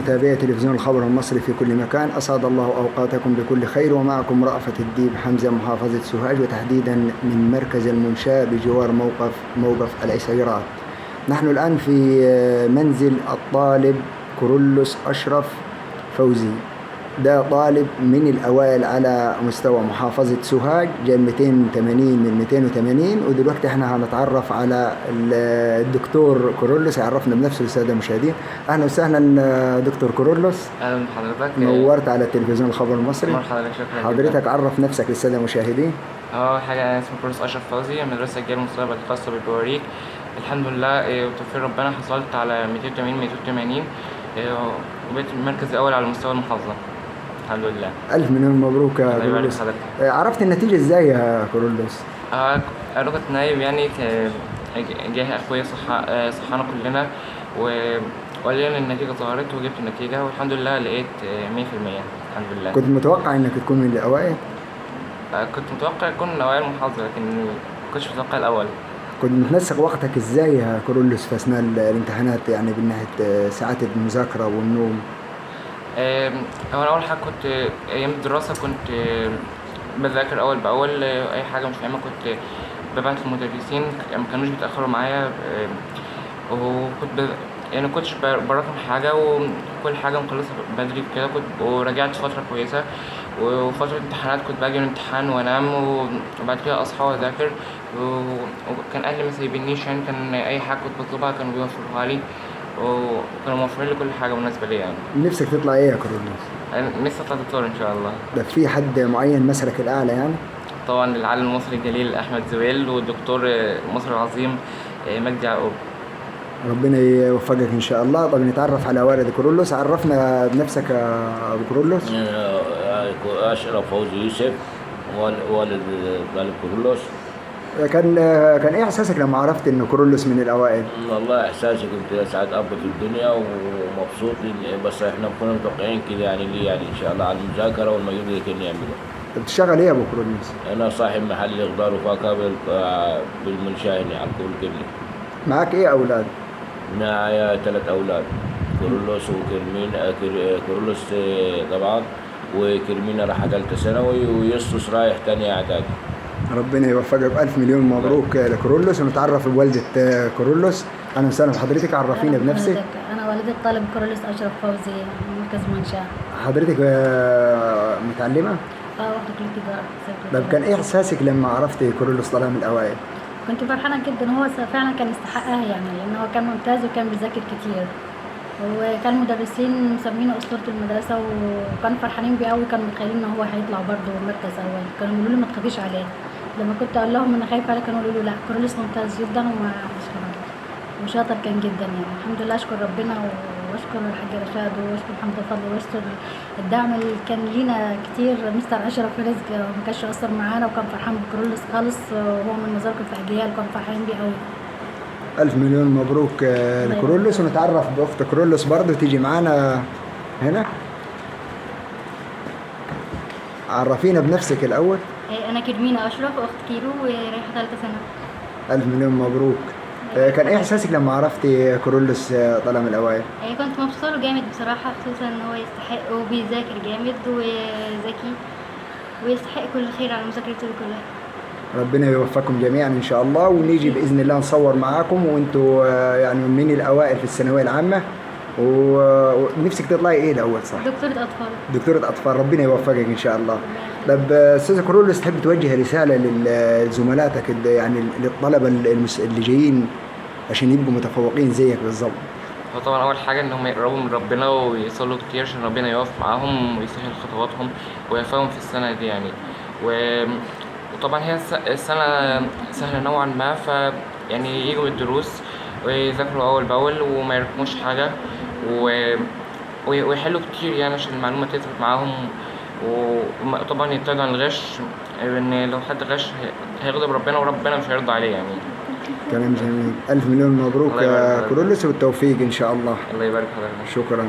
متابعي تلفزيون الخبر المصري في كل مكان، أسعد الله أوقاتكم بكل خير. ومعكم رأفت الديب حمزة، محافظة سوهاج، وتحديدا من مركز المنشاة بجوار موقف العسيرات. نحن الآن في منزل الطالب كورولوس أشرف فوزي. ده طالب من الأوائل على مستوى محافظة سوهاج، جاي 280 من 280. ودلوقتي احنا هنتعرف على الدكتور كورولوس، يعرفنا بنفسه للسادة المشاهدين. أهلا وسهلا دكتور كورولوس. اهلا بحضرتك. نورت على التلفزيون الخبر المصري. حضرتك شكرا. حضرتك عرف نفسك للسادة المشاهدين. حاجة، أنا اسمي كورولوس أشرف فوزي، مدرسة الجيل المستقبل الخاصة بالبواريك. الحمد لله وتوفيق ربنا حصلت على 280 وبقيت المركز الأول على مستوى المحافظة الحمد لله. ألف مليون مبروك يا كورولوس. عرفت النتيجة إزاي يا كورولوس؟ أنا كنت نايم يعني، جه أخويا صحانا كلنا وقال لي إن النتيجة ظهرت، وجبت النتيجة والحمد لله لقيت 100% الحمد لله. كنت متوقع إنك تكون من الأوائل؟ كنت متوقع أكون من أوائل المحافظة، لكن مكنتش متوقع الأول. كنت متنسق وقتك ازاي يا كورولوس في اثناء الامتحانات، يعني من ناحيه ساعات المذاكره والنوم؟ انا اول حاجه كنت ايام الدراسه كنت بذاكر اول باول، اي حاجه مش فاهمها كنت ببعت للمدرسين، ما كانوش بيتاخروا معايا. وكنت يعني كنتش براكم حاجه، وكل حاجه مخلصها بدري كده. كنت ورجعت فتره كويسه، وفتره امتحانات كنت باجي من الامتحان وانام، وبعد كده اصحى واذاكر. وكان اهلي ما سايبينيش، يعني كان اي حاجه كنت بطلبها كانوا بيوفروها لي، وكانوا موفرين لي كل حاجه مناسبه ليا. يعني نفسك تطلع ايه يا كورولوس؟ انا نفسي اطلع دكتور ان شاء الله. ده في حد معين مسلك الاعلى يعني؟ طبعا العالم المصري الجليل احمد زويل، والدكتور مصر العظيم مجدي يعقوب. ربنا يوفقك ان شاء الله. طب نتعرف على والد كورولوس، عرفنا بنفسك يا ابو كورولوس. اشرف فوزي يوسف، والد طالب كورولوس. كان ايه احساسك لما عرفت ان كورولوس من الاوائل؟ والله احساسي كنت اسعد اب في الدنيا ومبسوط، بس احنا كنا متوقعين كده يعني ليه، يعني ان شاء الله على المذاكره والمجهود اللي كان يعمله. بتشتغل ايه يا ابو كورولوس؟ انا صاحب محل خضار وفاكهه بالمنشاه هنا على الكول كله. معاك ايه اولاد؟ معايا 3 اولاد، كورولوس وكرمين. كورولوس طبعا، وكرمينة راح ثالثه ثانوي، ويسوس رايح تانية اعدادي. ربنا يوفقك. ألف مليون مبروك لكورولوس. ونتعرف بوالدة كورولوس. أهلا وسهلا بحضرتك، عرفينا بنفسك. أنا والدة الطالب كورولوس أشرف فوزي من مركز منشاة. حضرتك متعلمة؟ واخدة كلية تجارة. طب كان إيه إحساسك لما عرفت كورولوس طلع من الأوائل؟ كنت فرحانة جدا، هو فعلا كان يستحقها يعني، لأن هو كان ممتاز وكان بيذاكر كتير، وكان المدرسين مسمينه أسطورة المدرسة، وكانوا فرحانين بيه قوي، كانوا متخيلين إن هو هيطلع برضه مركز أول. كانوا يقولوا لي ما تخافيش عليه، لما كنت أقول لهم أنا خايفة عليه كانوا يقولوا لا كورولوس ممتاز جدا وشاطر كان جدا يعني. الحمد لله، أشكر ربنا وأشكر الحاج رشاد وأشكر محمد الفضل وأشكر الدعم اللي كان لينا كتير. مستر أشرف رزق ما كانش قصر معانا، وكان فرحان بكورولوس خالص، وهو من مزاركم في أجيال، كان فرحان بيه قوي. ألف مليون مبروك لكورولوس. ونتعرف بأخت كورولوس برضه، تيجي معانا هنا. عرفينا بنفسك الأول. أنا كرمينة أشرف، أخت كيرو، ورايحة ثالثة ثانوي. ألف مليون مبروك. كان إيه إحساسك لما عرفتي كورولوس طلع من الأوائل؟ كنت مبسوطة له جامد بصراحة، خصوصا إن هو يستحق وبيذاكر جامد وذكي، ويستحق كل خير على مذاكرته كلها. ربنا يوفقكم جميعا ان شاء الله، ونيجي باذن الله نصور معاكم وانتوا يعني من الاوائل في الثانويه العامه. ونفسك تطلعي ايه الاول؟ صح، دكتورة اطفال. دكتورة اطفال. ربنا يوفقك ان شاء الله. طب استاذ كورولوس، تحب توجه رساله لزملاتك، يعني للطلبه اللي جايين عشان يبقوا متفوقين زيك بالظبط؟ طبعا اول حاجه ان هم يقربوا من ربنا ويصلوا كتير عشان ربنا يقف معاهم ويسهل خطواتهم ويوفقهم في السنه دي يعني. وطبعا هي السنة سهلة نوعا ما، يعني يجوا الدروس ويذاكروا أول بأول وما يركموش حاجة ويحلوا كتير يعني عشان المعلومة تثبت معاهم. وطبعا يبتعدوا عن الغش، لأن لو حد غش هيغضب ربنا وربنا مش هيرضى عليه يعني. كلام جميل. ألف مليون مبروك يا كورولوس، والتوفيق إن شاء الله. الله يبارك حضرتك. شكرا.